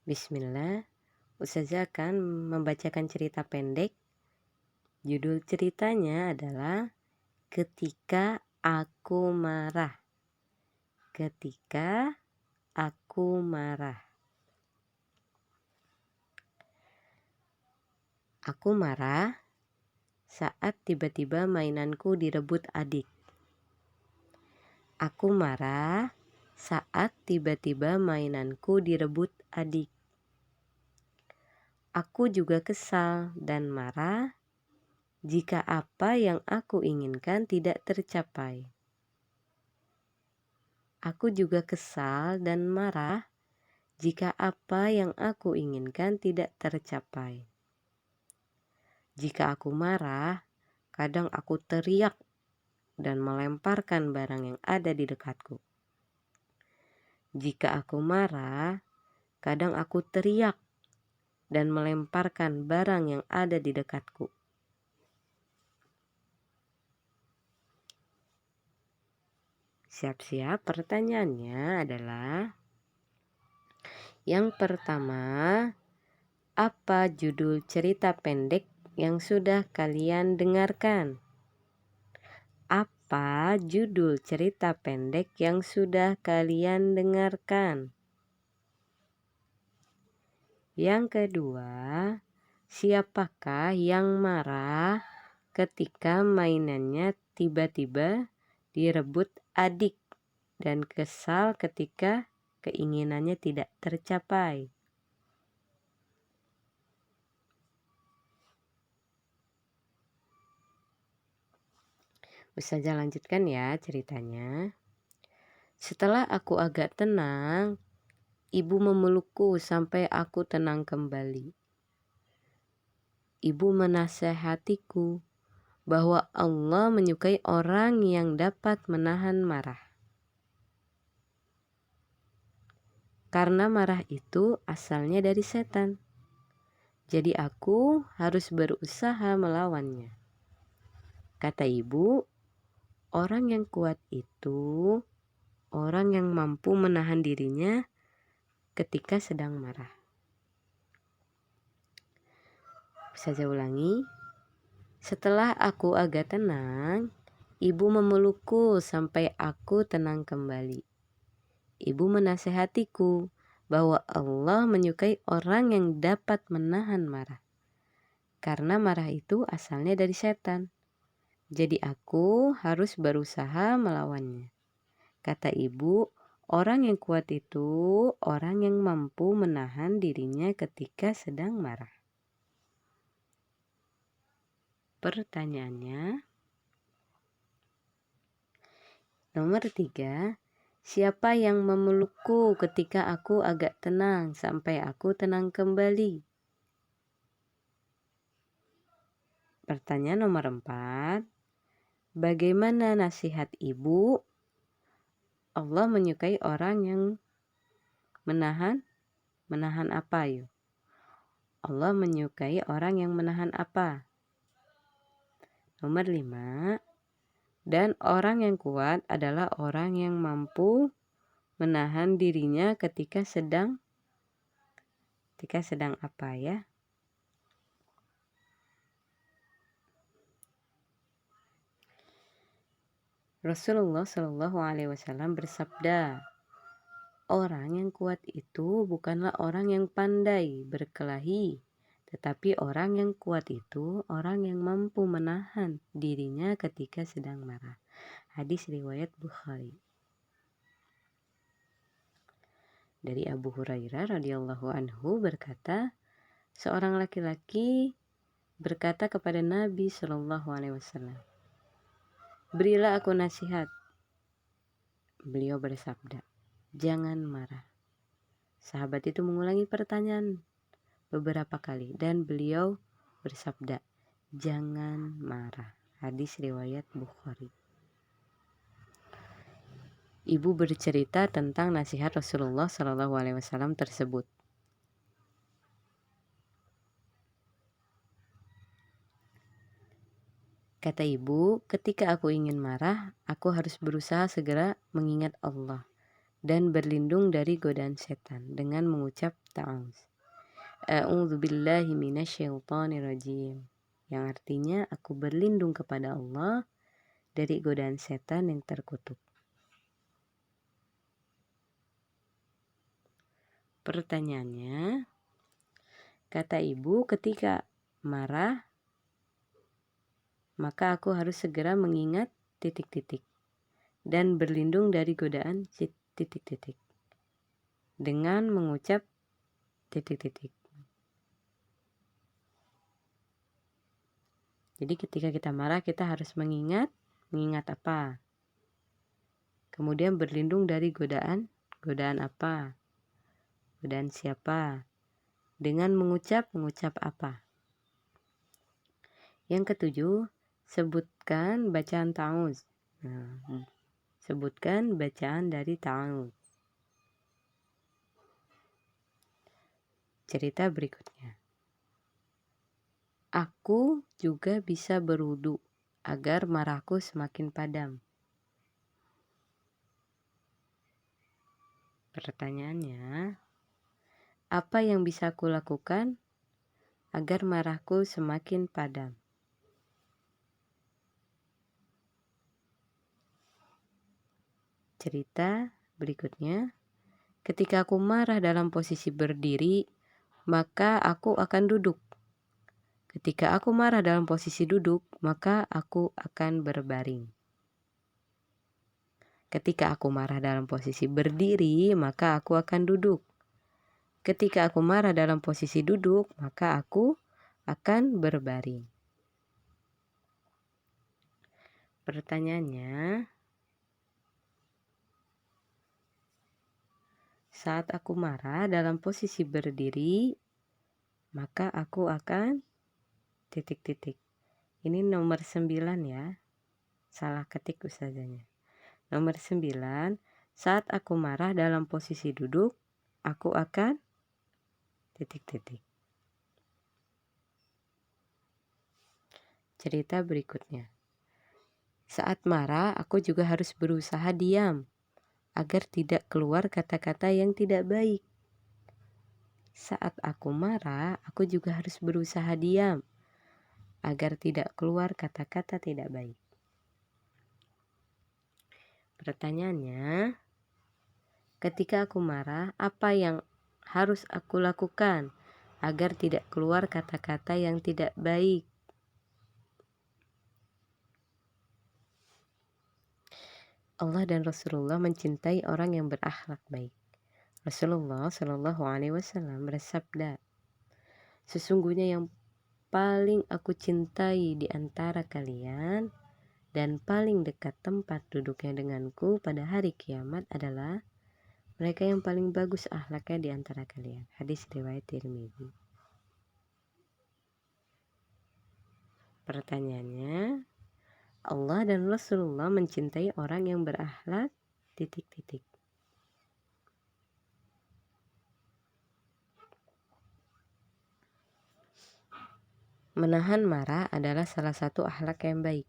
Bismillah, Ustazah akan membacakan cerita pendek. Judul ceritanya adalah Ketika Aku Marah. Ketika Aku Marah. Aku marah saat tiba-tiba mainanku direbut adik. Aku marah saat tiba-tiba mainanku direbut adik. Aku juga kesal dan marah jika apa yang aku inginkan tidak tercapai. Aku juga kesal dan marah jika apa yang aku inginkan tidak tercapai. Jika aku marah, kadang aku teriak dan melemparkan barang yang ada di dekatku. Jika aku marah, kadang aku teriak dan melemparkan barang yang ada di dekatku. Siap-siap, pertanyaannya adalah yang pertama, apa judul cerita pendek yang sudah kalian dengarkan? Apa judul cerita pendek yang sudah kalian dengarkan? Yang kedua, siapakah yang marah ketika mainannya tiba-tiba direbut adik dan kesal ketika keinginannya tidak tercapai? Ustazah lanjutkan ya ceritanya. Setelah aku agak tenang, ibu memelukku sampai aku tenang kembali. Ibu menasehatiku bahwa Allah menyukai orang yang dapat menahan marah. Karena marah itu asalnya dari setan. Jadi aku harus berusaha melawannya. Kata ibu, orang yang kuat itu orang yang mampu menahan dirinya ketika sedang marah. Bisa saya ulangi? Setelah aku agak tenang, ibu memelukku sampai aku tenang kembali. Ibu menasehatiku bahwa Allah menyukai orang yang dapat menahan marah. Karena marah itu asalnya dari setan. Jadi aku harus berusaha melawannya. Kata ibu, orang yang kuat itu orang yang mampu menahan dirinya ketika sedang marah. Pertanyaannya, nomor 3, siapa yang memelukku ketika aku agak tenang sampai aku tenang kembali? Pertanyaan nomor 4, bagaimana nasihat ibu? Allah menyukai orang yang menahan apa yuk? Allah menyukai orang yang menahan apa? Nomor 5, dan orang yang kuat adalah orang yang mampu menahan dirinya ketika sedang apa ya? Rasulullah Shallallahu Alaihi Wasallam bersabda, orang yang kuat itu bukanlah orang yang pandai berkelahi, tetapi orang yang kuat itu orang yang mampu menahan dirinya ketika sedang marah. Hadis riwayat Bukhari. Dari Abu Hurairah radhiyallahu anhu berkata, seorang laki-laki berkata kepada Nabi Shallallahu Alaihi Wasallam, berilah aku nasihat. Beliau bersabda, jangan marah. Sahabat itu mengulangi pertanyaan beberapa kali dan beliau bersabda, jangan marah. Hadis riwayat Bukhari. Ibu bercerita tentang nasihat Rasulullah Shallallahu Alaihi Wasallam tersebut. Kata ibu, ketika aku ingin marah, aku harus berusaha segera mengingat Allah. dan berlindung dari godaan setan dengan mengucap ta'awuz. A'udzubillahi minasyaitonirrajim. Yang artinya aku berlindung kepada Allah dari godaan setan yang terkutuk. Pertanyaannya, kata ibu, ketika marah maka aku harus segera mengingat titik-titik dan berlindung dari godaan titik-titik dengan mengucap titik-titik. Jadi ketika kita marah kita harus mengingat apa? Kemudian berlindung dari godaan apa? Godaan siapa? Dengan mengucap apa? Yang ketujuh, sebutkan bacaan ta'awuz. Sebutkan bacaan dari ta'awuz. Cerita berikutnya. Aku juga bisa berwudu agar marahku semakin padam. Pertanyaannya, apa yang bisa aku lakukan agar marahku semakin padam? Cerita berikutnya, ketika aku marah dalam posisi berdiri, maka aku akan duduk. Ketika aku marah dalam posisi duduk, maka aku akan berbaring. Ketika aku marah dalam posisi berdiri, maka aku akan duduk. Ketika aku marah dalam posisi duduk, maka aku akan berbaring. Pertanyaannya, saat aku marah dalam posisi berdiri, maka aku akan titik-titik. Ini nomor 9 ya. Salah ketik ustazanya. Nomor 9, saat aku marah dalam posisi duduk, aku akan titik-titik. Cerita berikutnya. Saat marah, aku juga harus berusaha diam agar tidak keluar kata-kata yang tidak baik. Saat aku marah, aku juga harus berusaha diam agar tidak keluar kata-kata tidak baik. Pertanyaannya, ketika aku marah, apa yang harus aku lakukan agar tidak keluar kata-kata yang tidak baik? Allah dan Rasulullah mencintai orang yang berakhlak baik. Rasulullah Shallallahu Alaihi Wasallam bersabda, sesungguhnya yang paling aku cintai di antara kalian dan paling dekat tempat duduknya denganku pada hari kiamat adalah mereka yang paling bagus akhlaknya di antara kalian. Hadis riwayat Tirmidzi. Pertanyaannya, Allah dan Rasulullah mencintai orang yang berakhlak titik-titik. Menahan marah adalah salah satu akhlak yang baik.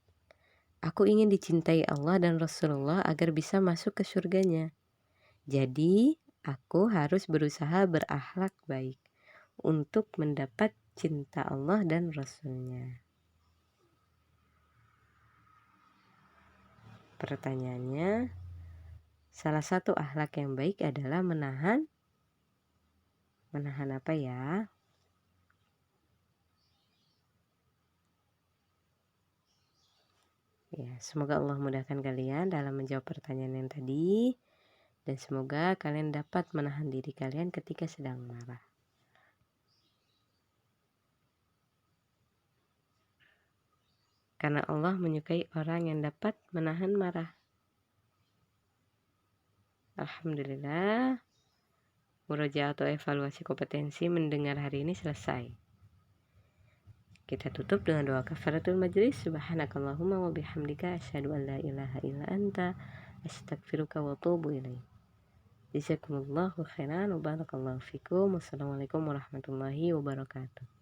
Aku ingin dicintai Allah dan Rasulullah agar bisa masuk ke surganya. Jadi, aku harus berusaha berakhlak baik untuk mendapat cinta Allah dan Rasulnya. Pertanyaannya, salah satu akhlak yang baik adalah menahan apa ya? Ya, semoga Allah mudahkan kalian dalam menjawab pertanyaan yang tadi. Dan semoga kalian dapat menahan diri kalian ketika sedang marah. Karena Allah menyukai orang yang dapat menahan marah. Alhamdulillah, murojaah atau evaluasi kompetensi mendengar hari ini selesai. Kita tutup dengan doa kafaratul majlis. Subhanakallahumma wa bihamdika asyhadu an la ilaha illa anta astaghfiruka wa atubu ilaik. Jazakumullahu khairan wa barakallahu fikum. Wassalamualaikum warahmatullahi wabarakatuh.